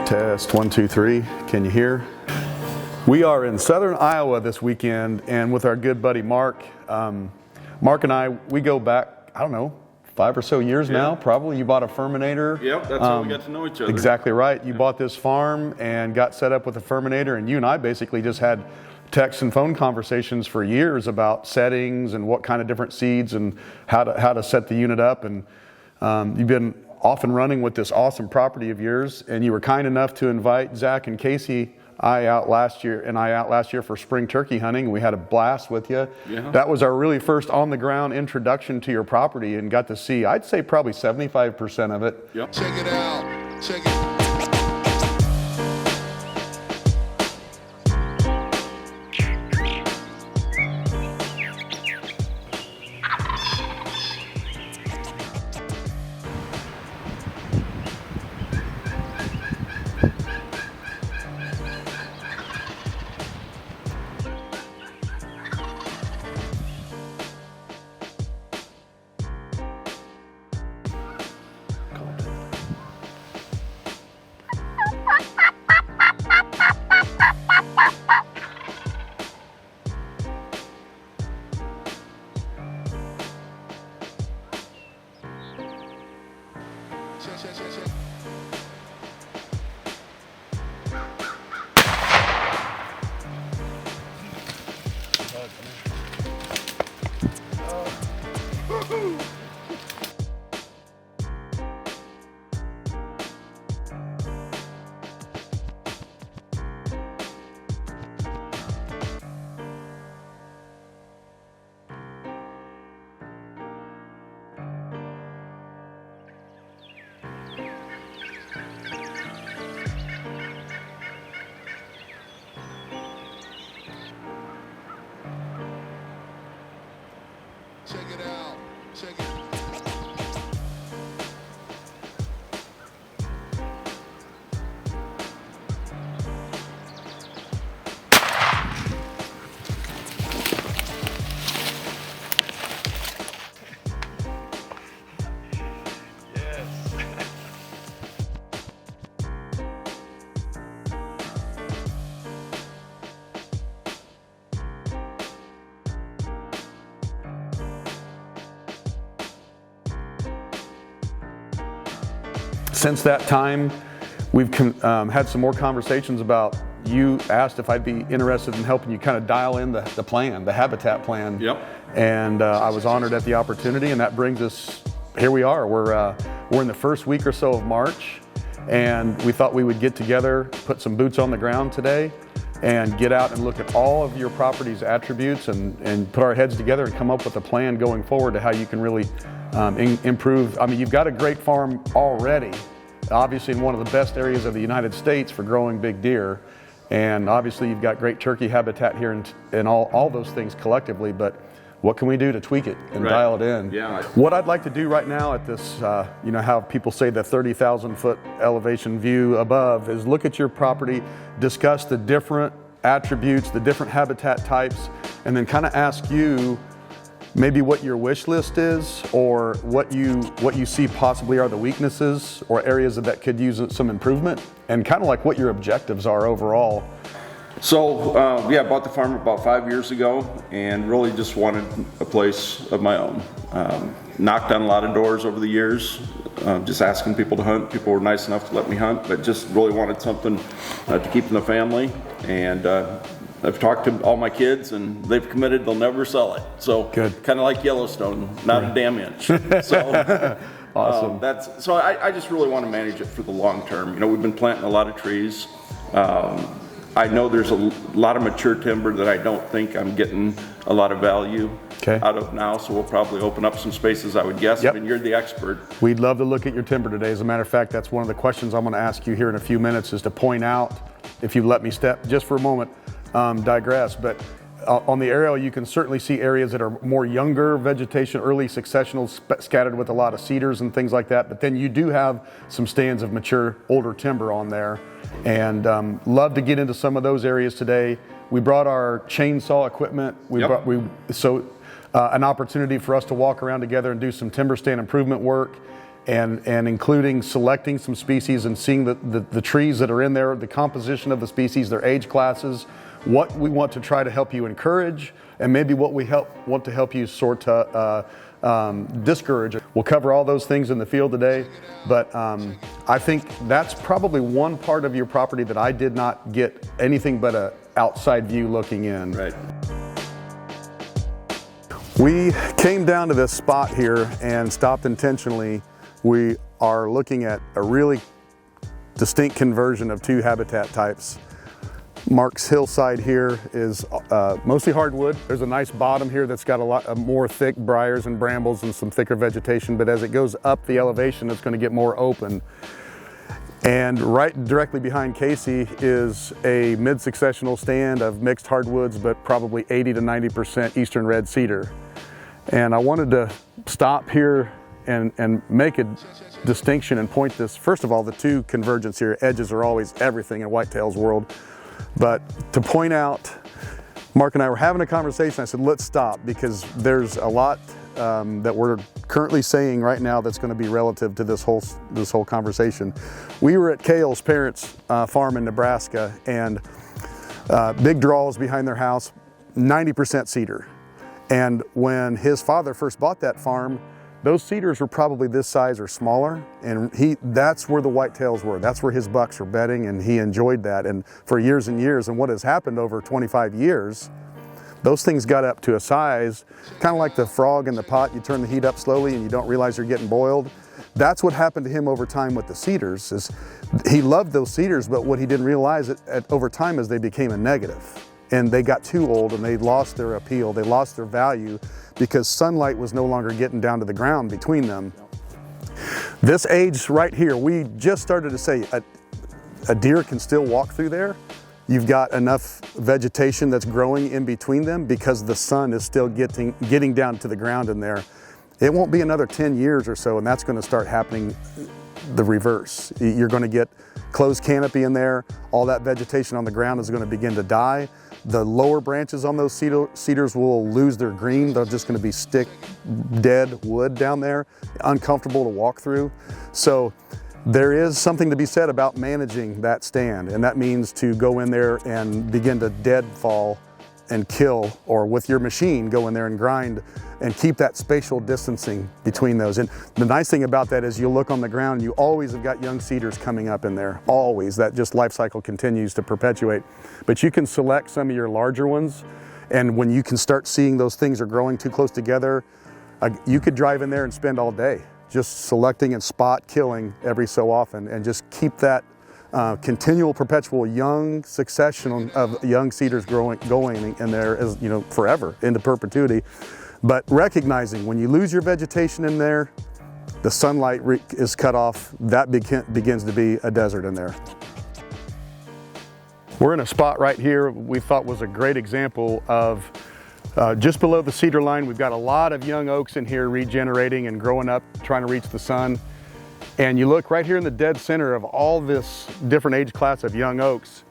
Test 1, 2, 3. Can you hear? We are in southern Iowa this weekend, and with our good buddy Mark. Mark and I, we go back, I don't know, 5 or so years now, probably. You bought a Furminator. Yep, that's how we got to know each other. Exactly right. You bought this farm and got set up with a Furminator, and you and I basically just had text and phone conversations for years about settings and what kind of different seeds and how to set the unit up. And you've been off and running with this awesome property of yours, and you were kind enough to invite Zach and Casey I out last year for spring turkey hunting. We had a blast with you. Yeah. That was our really first on the ground introduction to your property, and got to see, I'd say probably 75% of it. Yep. Check it out. Check it. Check it out. Check it. Since that time, we've had some more conversations about, you asked if I'd be interested in helping you kind of dial in the plan, the habitat plan. Yep. And I was honored at the opportunity, and that brings us, here we are. We're in the first week or so of March, and we thought we would get together, put some boots on the ground today, and get out and look at all of your property's attributes and put our heads together and come up with a plan going forward to how you can really improve. I mean, you've got a great farm already, obviously in one of the best areas of the United States for growing big deer. And obviously you've got great turkey habitat here and all those things collectively, but what can we do to tweak it and dial it in? Yeah. What I'd like to do right now at this, you know how people say the 30,000 foot elevation view above, is look at your property, discuss the different attributes, the different habitat types, and then kind of ask you maybe what your wish list is, or what you see possibly are the weaknesses or areas that could use some improvement, and kind of like what your objectives are overall. So, I bought the farm about 5 years ago and really just wanted a place of my own. Knocked on a lot of doors over the years, just asking people to hunt. People were nice enough to let me hunt, but just really wanted something to keep in the family. And I've talked to all my kids, and they've committed they'll never sell it. So, kind of like Yellowstone, not a damn inch. So, awesome. So I just really want to manage it for the long term. You know, we've been planting a lot of trees. I know there's a lot of mature timber that I don't think I'm getting a lot of value out of now, so we'll probably open up some spaces, I would guess. I mean, you're the expert. We'd love to look at your timber today. As a matter of fact, that's one of the questions I'm going to ask you here in a few minutes, is to point out, if you let me step just for a moment, digress, but on the aerial you can certainly see areas that are more younger vegetation, early successional, scattered with a lot of cedars and things like that, but then you do have some stands of mature older timber on there, and love to get into some of those areas today. We brought our chainsaw equipment. An opportunity for us to walk around together and do some timber stand improvement work. and including selecting some species and seeing the trees that are in there, the composition of the species, their age classes, what we want to try to help you encourage, and maybe what we want to help you sort of discourage. We'll cover all those things in the field today, but I think that's probably one part of your property that I did not get anything but an outside view looking in. Right. We came down to this spot here and stopped intentionally. We are looking at a really distinct conversion of two habitat types. Mark's hillside here is mostly hardwood. There's a nice bottom here that's got a lot more thick briars and brambles and some thicker vegetation, but as it goes up the elevation, it's going to get more open. And right directly behind Casey is a mid-successional stand of mixed hardwoods, but probably 80 to 90% eastern red cedar. And I wanted to stop here and make a distinction and point this, first of all, the two convergence here. Edges are always everything in whitetails world. But to point out, Mark and I were having a conversation. I said, let's stop, because there's a lot that we're currently saying right now that's going to be relative to this whole conversation. We were at Cale's parents' farm in Nebraska, and big draws behind their house, 90% cedar. And when his father first bought that farm, those cedars were probably this size or smaller, and that's where the whitetails were. That's where his bucks were bedding, and he enjoyed that. And for years and years, and what has happened over 25 years, those things got up to a size, kind of like the frog in the pot. You turn the heat up slowly and you don't realize you're getting boiled. That's what happened to him over time with the cedars. Is he loved those cedars, but what he didn't realize over time is they became a negative. And they got too old and they lost their appeal, they lost their value, because sunlight was no longer getting down to the ground between them. This age right here, we just started to say a deer can still walk through there. You've got enough vegetation that's growing in between them because the sun is still getting down to the ground in there. It won't be another 10 years or so, and that's going to start happening the reverse. You're going to get closed canopy in there. All that vegetation on the ground is going to begin to die. The lower branches on those cedars will lose their green. They're just going to be dead wood down there, uncomfortable to walk through. So there is something to be said about managing that stand, and that means to go in there and begin to deadfall and kill, or with your machine go in there and grind and keep that spatial distancing between those. And the nice thing about that is you look on the ground, you always have got young cedars coming up in there, always. That just life cycle continues to perpetuate. But you can select some of your larger ones, and when you can start seeing those things are growing too close together, you could drive in there and spend all day just selecting and spot killing every so often, and just keep that continual, perpetual young succession of young cedars going in there, as you know, forever, into perpetuity. But recognizing when you lose your vegetation in there, the sunlight is cut off, that begins to be a desert in there. We're in a spot right here we thought was a great example of just below the cedar line. We've got a lot of young oaks in here regenerating and growing up, trying to reach the sun. And you look right here in the dead center of all this different age class of young oaks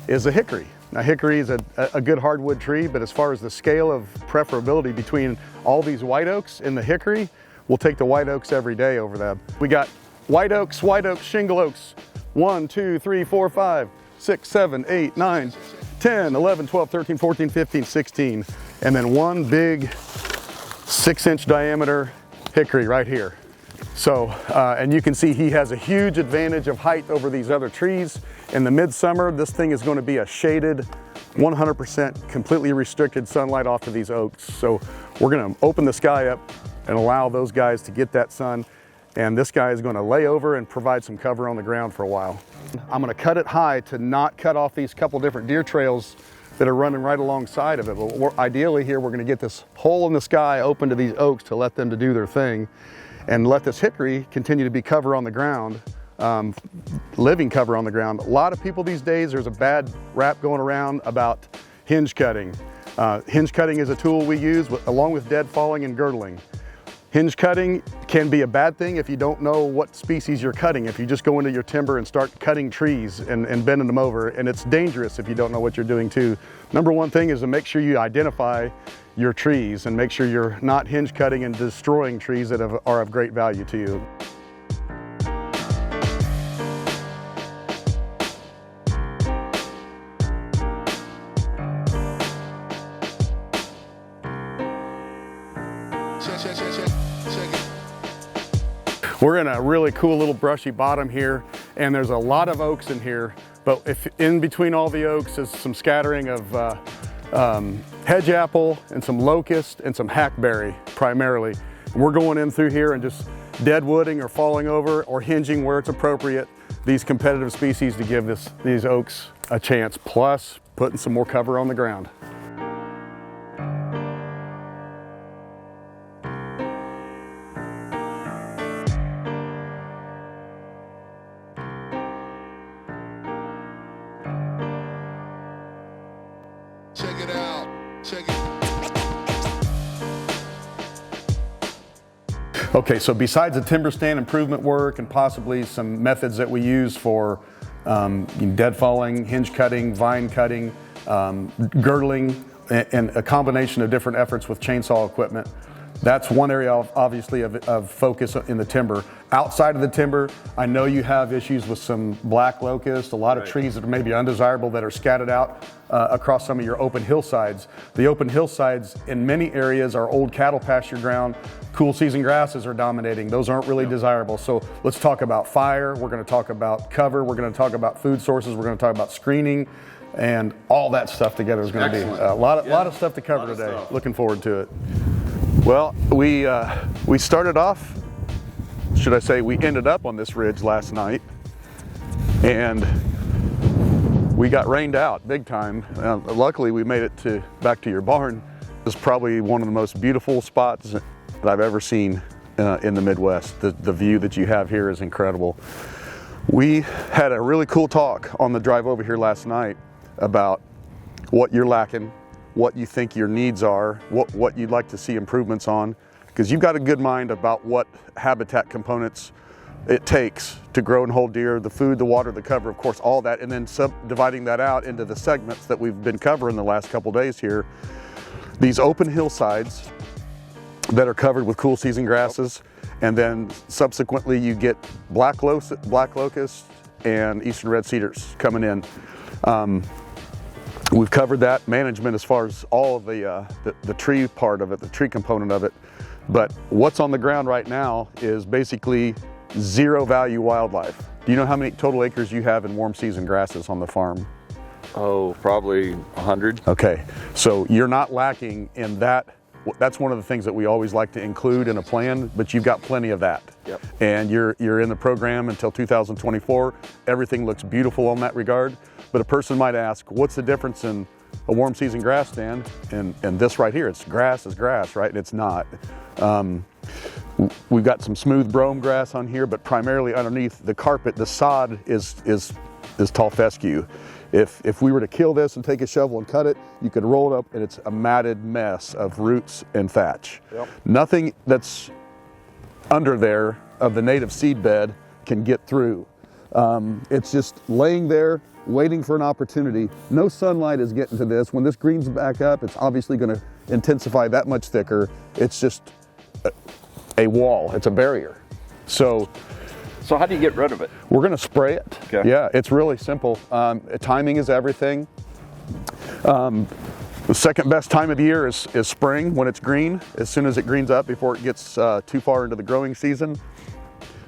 is a hickory. Now, hickory is a good hardwood tree, but as far as the scale of preferability between all these white oaks and the hickory, we'll take the white oaks every day over them. We got white oaks, shingle oaks, 1, 2, 3, 4, 5, 6, 7, 8, 9, 10, 11, 12, 13, 14, 15, 16, and then one big 6-inch diameter hickory right here. So, and you can see he has a huge advantage of height over these other trees. In the midsummer, this thing is going to be a shaded, 100% completely restricted sunlight off to these oaks. So we're going to open the sky up and allow those guys to get that sun. And this guy is going to lay over and provide some cover on the ground for a while. I'm going to cut it high to not cut off these couple different deer trails that are running right alongside of it. But ideally here, we're going to get this hole in the sky open to these oaks to let them to do their thing, and let this hickory continue to be cover on the ground, living cover on the ground. A lot of people these days, there's a bad rap going around about hinge cutting. Hinge cutting is a tool we use along with deadfalling and girdling. Hinge cutting can be a bad thing if you don't know what species you're cutting. If you just go into your timber and start cutting trees and bending them over, and it's dangerous if you don't know what you're doing too. Number one thing is to make sure you identify your trees and make sure you're not hinge cutting and destroying trees that are of great value to you. check it. We're in a really cool little brushy bottom here, and there's a lot of oaks in here, but if in between all the oaks is some scattering of hedge apple and some locust and some hackberry primarily. And we're going in through here and just dead wooding or falling over or hinging where it's appropriate these competitive species to give these oaks a chance, plus putting some more cover on the ground. Check it out. Check it. Okay, so besides the timber stand improvement work and possibly some methods that we use for deadfalling, hinge cutting, vine cutting, girdling, and a combination of different efforts with chainsaw equipment, that's one area obviously of focus in the timber. Outside of the timber, I know you have issues with some black locust, a lot of trees that are maybe undesirable that are scattered out across some of your open hillsides. The open hillsides in many areas are old cattle pasture ground. Cool season grasses are dominating. Those aren't really desirable. So let's talk about fire. We're going to talk about cover. We're going to talk about food sources. We're going to talk about screening, and all that stuff together is going to be a lot of stuff to cover today. Looking forward to it. Well, we started off, should I say, we ended up on this ridge last night, and we got rained out big time. Luckily, we made it back to your barn. This is probably one of the most beautiful spots that I've ever seen in the Midwest. The view that you have here is incredible. We had a really cool talk on the drive over here last night about what you're lacking, what you think your needs are, what you'd like to see improvements on, because you've got a good mind about what habitat components it takes to grow and hold deer, the food, the water, the cover, of course, all that, and then subdividing that out into the segments that we've been covering the last couple days here. These open hillsides that are covered with cool season grasses, and then subsequently you get black locust and eastern red cedars coming in. We've covered that management as far as all of the tree part of it, the tree component of it. But what's on the ground right now is basically zero value wildlife. Do you know how many total acres you have in warm season grasses on the farm? Oh, probably 100. Okay, so you're not lacking in that. That's one of the things that we always like to include in a plan, but you've got plenty of that. Yep. And you're in the program until 2024. Everything looks beautiful in that regard. But a person might ask, what's the difference in a warm season grass stand and this right here? It's grass is grass, right? And it's not. We've got some smooth brome grass on here, but primarily underneath the carpet, the sod is tall fescue. If we were to kill this and take a shovel and cut it, you could roll it up and it's a matted mess of roots and thatch. Yep. Nothing that's under there of the native seed bed can get through. It's just laying there, waiting for an opportunity. No sunlight is getting to this. When this green's back up, it's obviously going to intensify that much thicker. It's just a wall, it's a barrier. So how do you get rid of it? we're going to spray it. Okay. Yeah, it's really simple. Timing is everything. The second best time of the year is spring when it's green, as soon as it greens up before it gets too far into the growing season.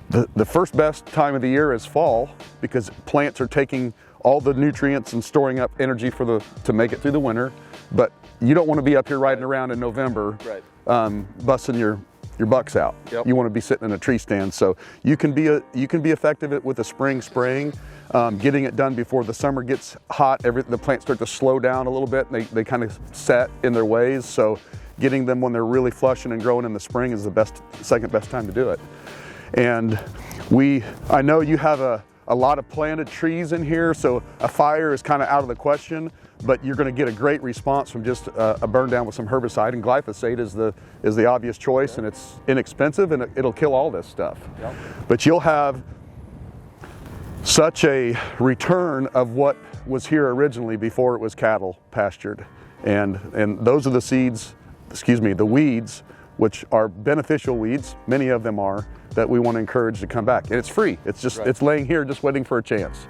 The first best time of the year is fall, because plants are taking all the nutrients and storing up energy to make it through the winter. But you don't want to be up here riding around in November, busting your bucks out. Yep. You want to be sitting in a tree stand. So you can be effective with a spring spraying, getting it done before the summer gets hot. The plants start to slow down a little bit, and they kind of set in their ways. So getting them when they're really flushing and growing in the spring is the second best time to do it. And I know you have a lot of planted trees in here, so a fire is kind of out of the question, but you're going to get a great response from just a burn down with some herbicide, and glyphosate is the obvious choice, and it's inexpensive, and it'll kill all this stuff. Yep. But you'll have such a return of what was here originally before it was cattle pastured. And those are the weeds, which are beneficial weeds, many of them are, that we want to encourage to come back. And it's free. It's laying here just waiting for a chance.